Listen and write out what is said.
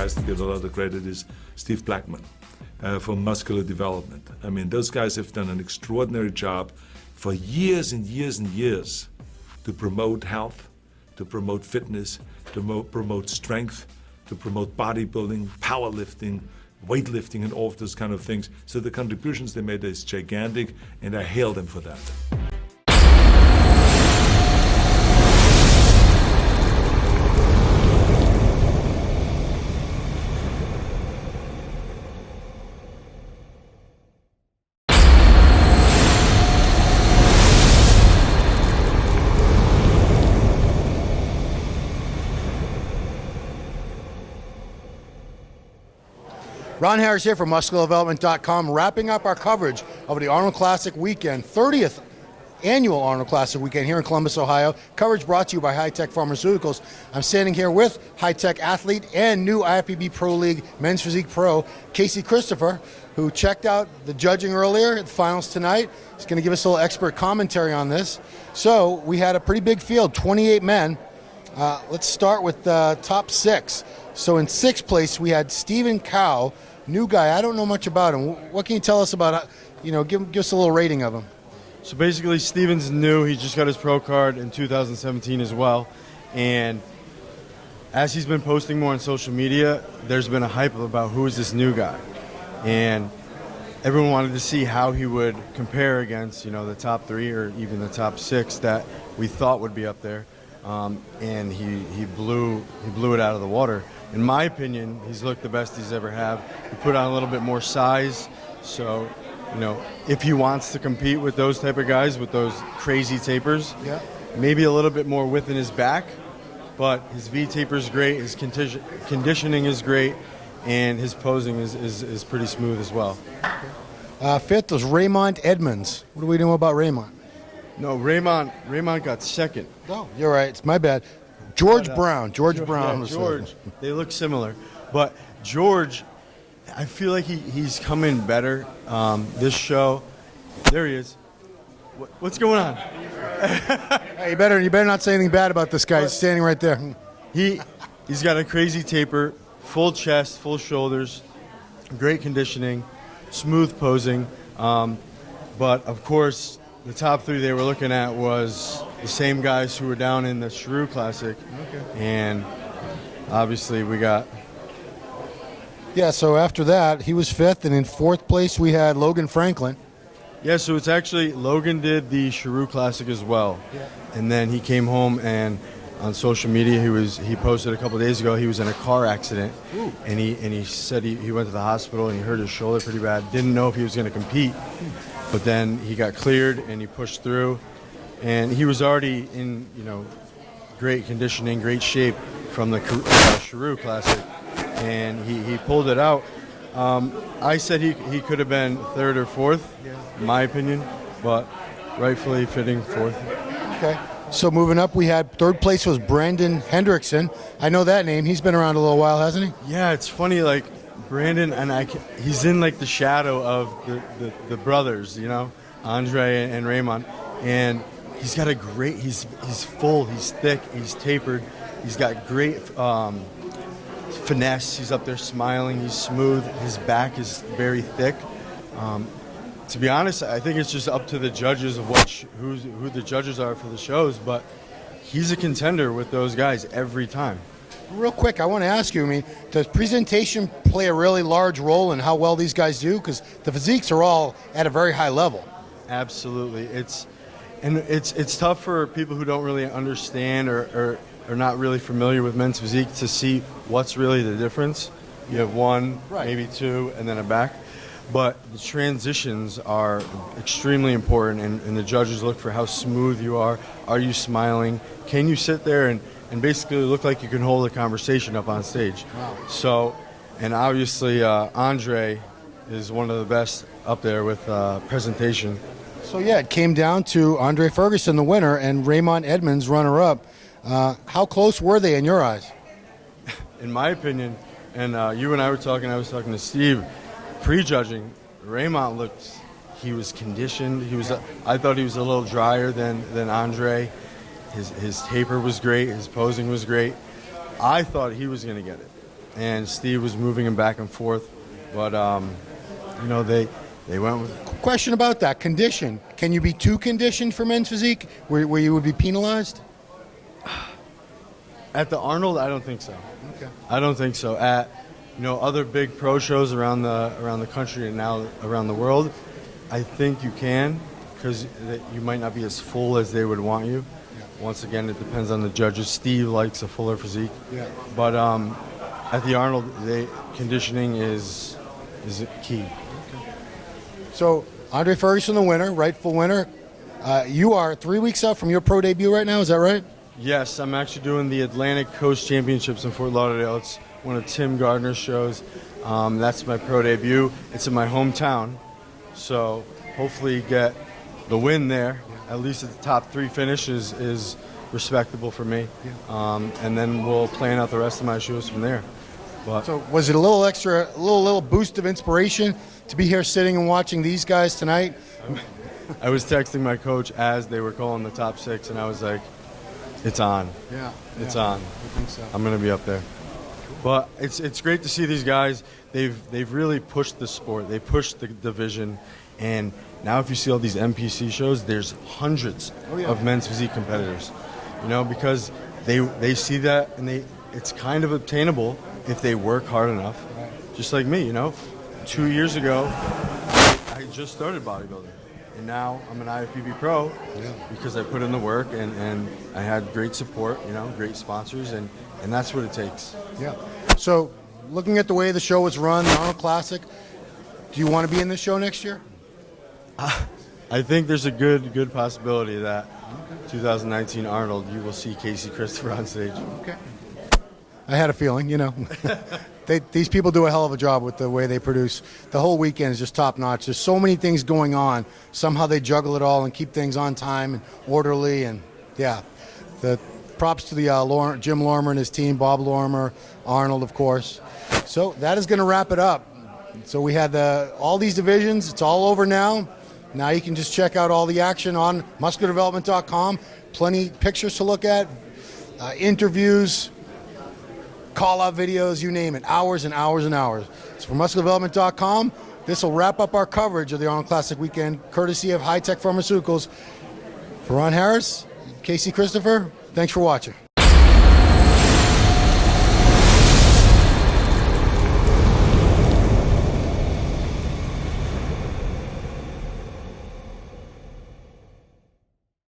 guys that get a lot of credit is Steve Blackman from Muscular Development. I mean, those guys have done an extraordinary job for years and years and years to promote health, to promote fitness, to promote strength, to promote bodybuilding, powerlifting, weightlifting, and all of those kind of things. So the contributions they made is gigantic, and I hail them for that. Ron Harris here from MuscularDevelopment.com, wrapping up our coverage of the Arnold Classic weekend, 30th annual Arnold Classic weekend here in Columbus, Ohio. Coverage brought to you by High Tech Pharmaceuticals. I'm standing here with High Tech athlete and new IFBB Pro League Men's Physique Pro, Casey Christopher, who checked out the judging earlier at the finals tonight. He's going to give us a little expert commentary on this. So we had a pretty big field, 28 men. Let's start with the top 6. So in 6th place, we had Stephen Cow, new guy. I don't know much about him. What can you tell us about, give us a little rating of him. So basically, Steven's new. He just got his pro card in 2017 as well. And as he's been posting more on social media, there's been a hype about who is this new guy. And everyone wanted to see how he would compare against, the top 3 or even the top 6 that we thought would be up there. And he blew it out of the water. In my opinion, he's looked the best he's ever had. He put on a little bit more size, so if he wants to compete with those type of guys with those crazy tapers, maybe a little bit more width in his back, but his V taper is great, his conditioning is great, and his posing is pretty smooth as well. 5th was Raymond Edmonds. What do we know about Raymond? No, Raymond got 2nd. Oh, you're right. It's my bad. George Brown. George Brown. Yeah, George. They look similar. But George, I feel like he's coming better. This show, there he is. What's going on? Hey, you better not say anything bad about this guy. He's standing right there. He's got a crazy taper, full chest, full shoulders, great conditioning, smooth posing. But, of course, the top 3 they were looking at was the same guys who were down in the Shrew Classic. Okay. And obviously we got... Yeah, so after that, he was 5th, and in 4th place we had Logan Franklin. Yeah, so it's actually, Logan did the Shrew Classic as well. Yeah. And then he came home and on social media he posted a couple days ago he was in a car accident. Ooh. And he said he went to the hospital and he hurt his shoulder pretty bad. Didn't know if he was going to compete. But then he got cleared and he pushed through, and he was already in great conditioning, great shape from the Shrew Classic, and he pulled it out. I said he could have been 3rd or 4th, in my opinion, but rightfully fitting 4th. Okay. So moving up, we had 3rd place was Brandon Hendrickson. I know that name. He's been around a little while, hasn't he? Yeah, it's funny, Brandon he's in the shadow of the brothers, Andre and Raymond, and he's got he's full, he's thick, he's tapered, he's got great finesse. He's up there smiling, he's smooth, his back is very thick. To be honest, I think it's just up to the judges of who the judges are for the shows, but he's a contender with those guys every time. Real quick, I want to ask you, does presentation play a really large role in how well these guys do? Because the physiques are all at a very high level. Absolutely. It's tough for people who don't really understand or are not really familiar with men's physique to see what's really the difference. You have one, right, maybe 2, and then a back. But the transitions are extremely important, and the judges look for how smooth you are. Are you smiling? Can you sit there and basically look like you can hold a conversation up on stage? Wow. So, and obviously Andre is one of the best up there with presentation. So yeah, it came down to Andre Ferguson, the winner, and Raymond Edmonds, runner-up. How close were they in your eyes? In my opinion, and you and I was talking to Steve, pre-judging, Raymond he was conditioned. I thought he was a little drier than Andre. His taper was great. His posing was great. I thought he was going to get it. and Steve was moving him back and forth. But you know, they went with. Question about that condition. Can you be too conditioned for men's physique, where you would be penalized? At the Arnold, I don't think so. Okay. I don't think so. At other big pro shows around the country and now around the world, I think you can, because you might not be as full as they would want you. Yeah. Once again, it depends on the judges. Steve likes a fuller physique. Yeah. But at the Arnold, conditioning is key. Okay. So Andre Ferguson, the winner, rightful winner. You are 3 weeks out from your pro debut right now. Is that right? Yes, I'm actually doing the Atlantic Coast Championships in Fort Lauderdale. It's one of Tim Gardner's shows. That's my pro debut. It's in my hometown, so hopefully get the win there. Yeah. At least at the top 3 finish is respectable for me. Yeah. And then we'll plan out the rest of my shows from there. But so was it a little boost of inspiration to be here sitting and watching these guys tonight? I was texting my coach as they were calling the top 6, and I was like, it's on. Yeah. It's on. I think so. I'm going to be up there. But it's great to see these guys. They've really pushed the sport. They pushed the division. And now if you see all these NPC shows, there's hundreds of men's physique competitors. Because they see that, and it's kind of obtainable if they work hard enough. Right. Just like me, 2 years ago, I just started bodybuilding. And now I'm an IFBB pro because I put in the work and I had great support, great sponsors, and that's what it takes. Yeah. So looking at the way the show was run, the Arnold Classic, do you want to be in this show next year? I think there's a good possibility that 2019 Arnold, you will see Casey Christopher on stage. Okay. I had a feeling, These people do a hell of a job with the way they produce. The whole weekend is just top notch. There's so many things going on. Somehow they juggle it all and keep things on time and orderly. And yeah, the props to the Jim Lorimer and his team, Bob Lorimer, Arnold, of course. So that is going to wrap it up. So we had all these divisions. It's all over now. Now you can just check out all the action on musculardevelopment.com. Plenty pictures to look at, interviews, call-out videos, you name it, hours and hours and hours. So for musculardevelopment.com, this will wrap up our coverage of the Arnold Classic weekend, courtesy of High Tech Pharmaceuticals. For Ron Harris, Casey Christopher, thanks for watching.